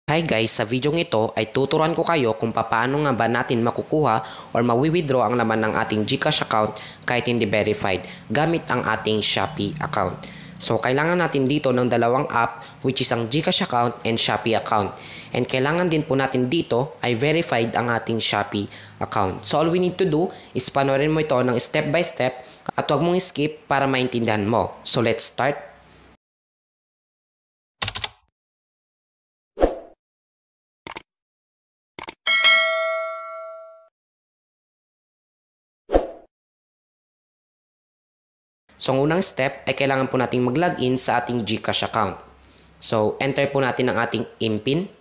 Hi guys, sa video ito ay tuturuan ko kayo kung paano nga ba natin makukuha or mawi-withdraw ang laman ng ating GCash account kahit hindi verified gamit ang ating Shopee account. So kailangan natin dito ng dalawang app which is ang GCash account and Shopee account. And kailangan din po natin dito ay verified ang ating Shopee account. So all we need to do is panoorin mo ito ng step by step at huwag mong skip para maintindihan mo. So let's start. So, ang unang step ay kailangan po nating mag-login sa ating GCash account. So, enter po natin ang ating IMPIN.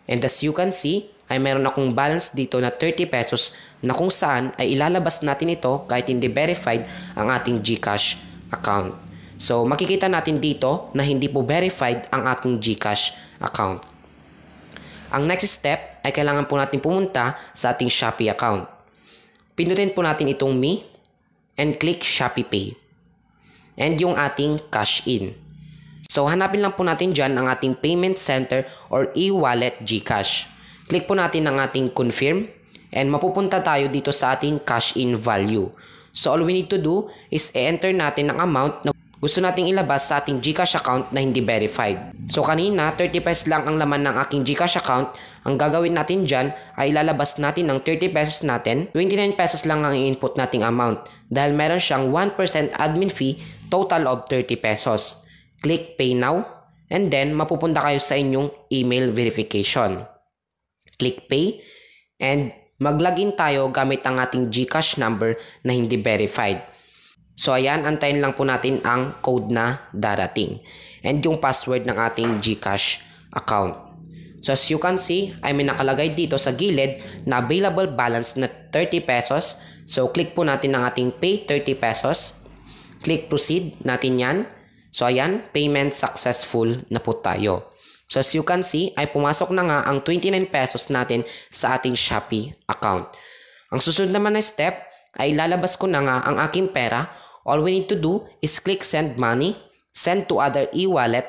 And as you can see, ay meron akong balance dito na 30 pesos na kung saan ay ilalabas natin ito kahit hindi verified ang ating GCash account. So, makikita natin dito na hindi po verified ang ating GCash account. Ang next step ay kailangan po natin pumunta sa ating Shopee account. Pindutin po natin itong Me and click Shopee Pay. And yung ating cash in. So hanapin lang po natin dyan ang ating payment center or e-wallet GCash. Click po natin ang ating confirm and mapupunta tayo dito sa ating cash in value. So all we need to do is enter natin ang amount na gusto nating ilabas sa ating GCash account na hindi verified. So kanina 30 pesos lang ang laman ng aking GCash account. Ang gagawin natin dyan ay ilalabas natin ng 30 pesos natin. 29 pesos lang ang i-input nating amount dahil meron siyang 1% admin fee, total of 30 pesos. Click pay now and then mapupunta kayo sa inyong email verification. Click pay and mag-login tayo gamit ang ating GCash number na hindi verified. So ayan, antayin lang po natin ang code na darating and yung password ng ating GCash account. So as you can see, ay may nakalagay dito sa gilid na available balance na 30 pesos. So click po natin ang ating pay 30 pesos. Click proceed natin yan. So ayan, payment successful na po tayo. So as you can see, ay pumasok na nga ang 29 pesos natin sa ating Shopee account. Ang susunod naman na step ay lalabas ko na nga ang aking pera. All we need to do is click send money, send to other e-wallet,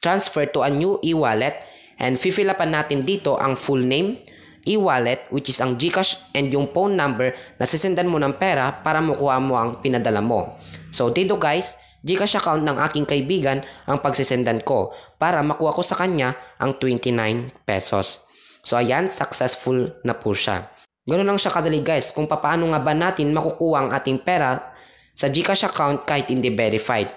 transfer to a new e-wallet, and fill upan natin dito ang full name, e-wallet which is ang GCash and yung phone number na sisendan mo ng pera para makuha mo ang pinadala mo. So dito guys, GCash account ng aking kaibigan ang pagsisendan ko para makuha ko sa kanya ang 29 pesos. So ayan, successful na po siya. Ganun lang siya kadali guys kung paano nga ba natin makukuha ang ating pera sa GCash account kahit hindi verified.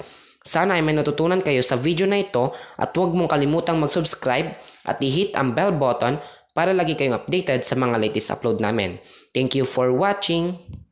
Sana ay may natutunan kayo sa video na ito at huwag mong kalimutang mag-subscribe at i-hit ang bell button para lagi kayong updated sa mga latest upload namin. Thank you for watching!